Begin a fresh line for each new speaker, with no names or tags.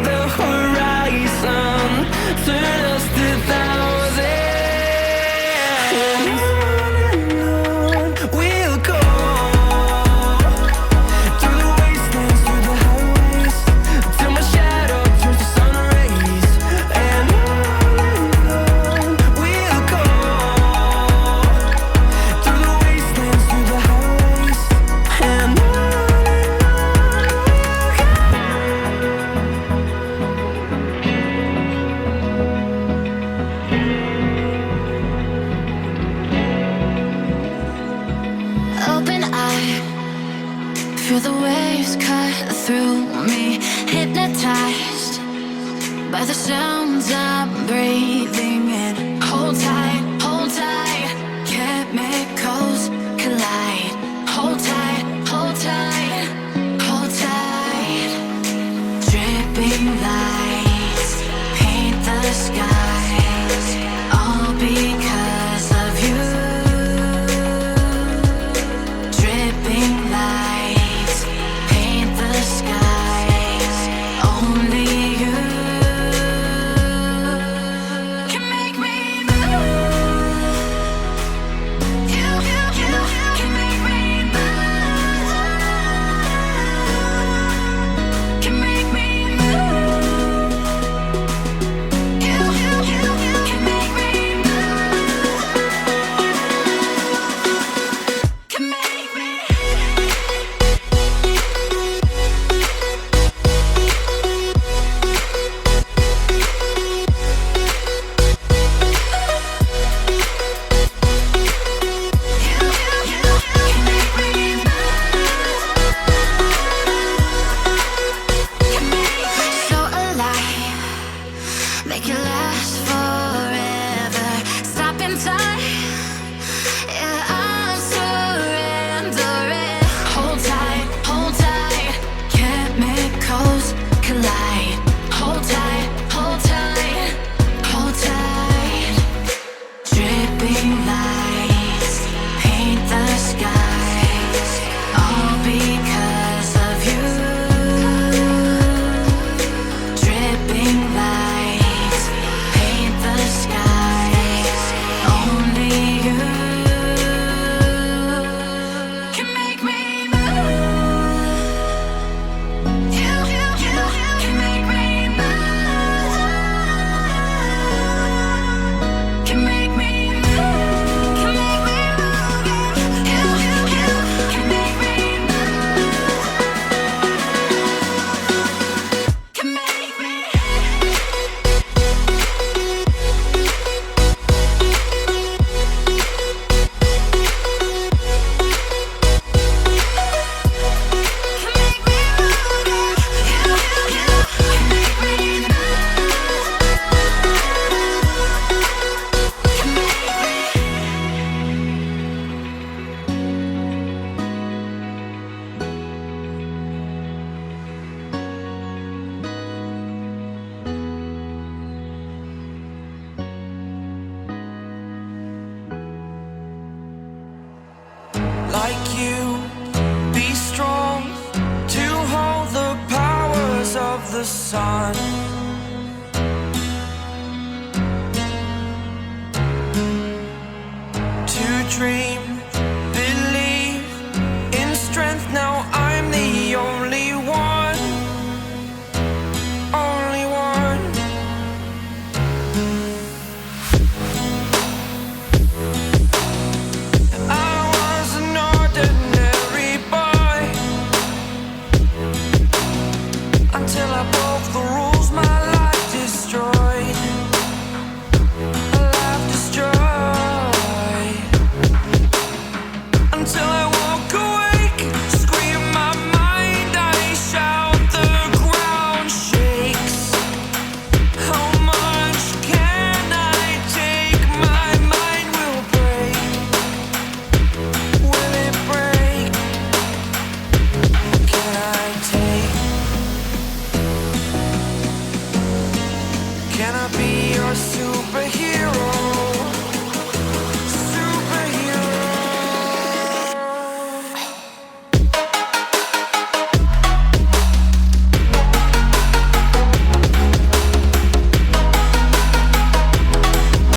the horizon, turn us to thousands. And on we'll go, through the wastelands, through the highways, till my shadow turns to sun rays. And on we'll go, through the wastelands, through the highways. And on we'll go.
Open eye, feel the waves cut through me, hypnotized by the sounds I'm breathing in. Hold tight, chemicals collide. Hold tight, hold tight, hold tight. Dripping lights paint the skies, all because of you. Dripping lights paint the skies, only you can make me move. You can make me move. Can make me move. You can make me move. Can make me. So alive, make it last forever. Stop in time, yeah, I'm surrendering. Hold tight, chemicals collide. Hold tight, hold tight, hold tight. Dripping lights paint the skies, all because of you. Dripping lights paint the skies, only you can make me move. You can make me move. Can make me move. Can make me move. You can make me move. Can make me.
Like you, be strong to hold the powers of the sun.